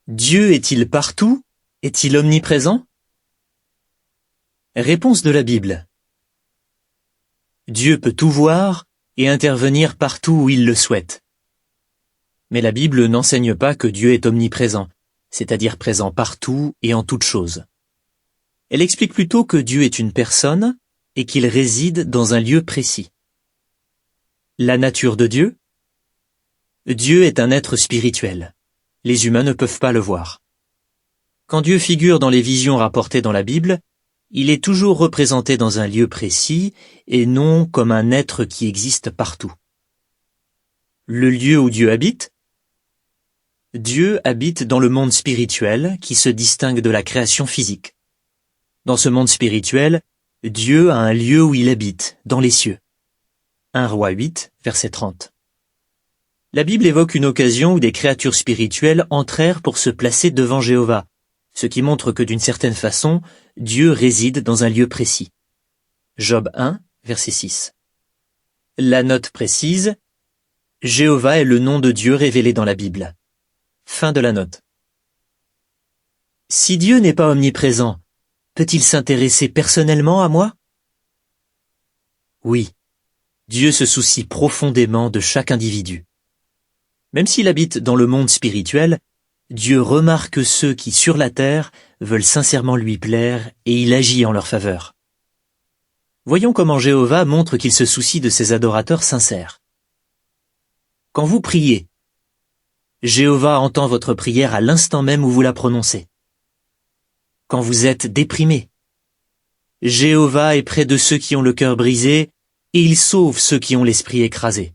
Dieu est-il partout? Est-il omniprésent? Réponse de la Bible. Dieu peut tout voir et intervenir partout où il le souhaite. Mais la Bible n'enseigne pas que Dieu est omniprésent, c'est-à-dire présent partout et en toutes choses. Elle explique plutôt que Dieu est une personne et qu'il réside dans un lieu précis. La nature de Dieu? Dieu est un être spirituel. Les humains ne peuvent pas le voir. Quand Dieu figure dans les visions rapportées dans la Bible, il est toujours représenté dans un lieu précis et non comme un être qui existe partout. Le lieu où Dieu habite? Dieu habite dans le monde spirituel qui se distingue de la création physique. Dans ce monde spirituel, Dieu a un lieu où il habite, dans les cieux. 1 Roi 8, verset 30. La Bible évoque une occasion où des créatures spirituelles entrèrent pour se placer devant Jéhovah, ce qui montre que d'une certaine façon, Dieu réside dans un lieu précis. Job 1, verset 6. La note précise, Jéhovah est le nom de Dieu révélé dans la Bible. Fin de la note. Si Dieu n'est pas omniprésent, peut-il s'intéresser personnellement à moi? Oui, Dieu se soucie profondément de chaque individu. Même s'il habite dans le monde spirituel, Dieu remarque ceux qui, sur la terre, veulent sincèrement lui plaire et il agit en leur faveur. Voyons comment Jéhovah montre qu'il se soucie de ses adorateurs sincères. Quand vous priez, Jéhovah entend votre prière à l'instant même où vous la prononcez. Quand vous êtes déprimé, Jéhovah est près de ceux qui ont le cœur brisé et il sauve ceux qui ont l'esprit écrasé.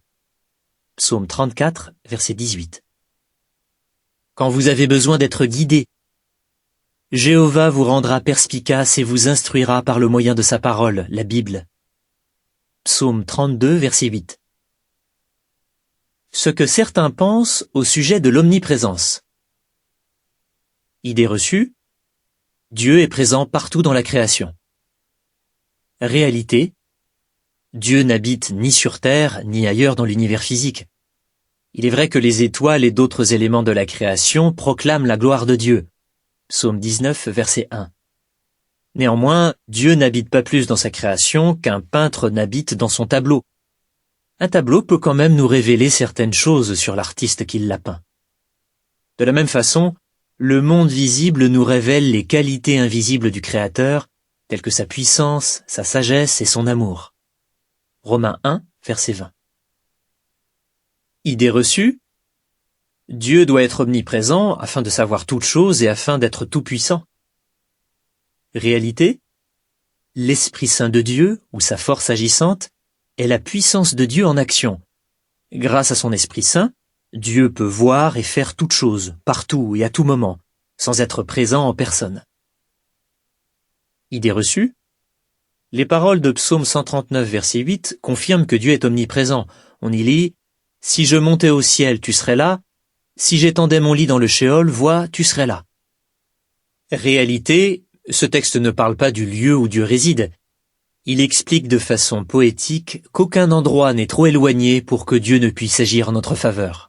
Psaume 34, verset 18. Quand vous avez besoin d'être guidé, Jéhovah vous rendra perspicace et vous instruira par le moyen de sa parole, la Bible. Psaume 32, verset 8. Ce que certains pensent au sujet de l'omniprésence. Idée reçue, Dieu est présent partout dans la création. Réalité, Dieu n'habite ni sur terre ni ailleurs dans l'univers physique. Il est vrai que les étoiles et d'autres éléments de la création proclament la gloire de Dieu. Psaume 19, verset 1. Néanmoins, Dieu n'habite pas plus dans sa création qu'un peintre n'habite dans son tableau. Un tableau peut quand même nous révéler certaines choses sur l'artiste qui l'a peint. De la même façon, le monde visible nous révèle les qualités invisibles du Créateur, telles que sa puissance, sa sagesse et son amour. Romains 1, verset 20. Idée reçue, Dieu doit être omniprésent afin de savoir toutes choses et afin d'être tout-puissant. Réalité, l'Esprit Saint de Dieu, ou sa force agissante, est la puissance de Dieu en action. Grâce à son Esprit Saint, Dieu peut voir et faire toutes choses, partout et à tout moment, sans être présent en personne. Idée reçue, les paroles de Psaume 139, verset 8 confirment que Dieu est omniprésent. On y lit « Si je montais au ciel, tu serais là. Si j'étendais mon lit dans le shéol, vois, tu serais là. » Réalité, ce texte ne parle pas du lieu où Dieu réside. Il explique de façon poétique qu'aucun endroit n'est trop éloigné pour que Dieu ne puisse agir en notre faveur.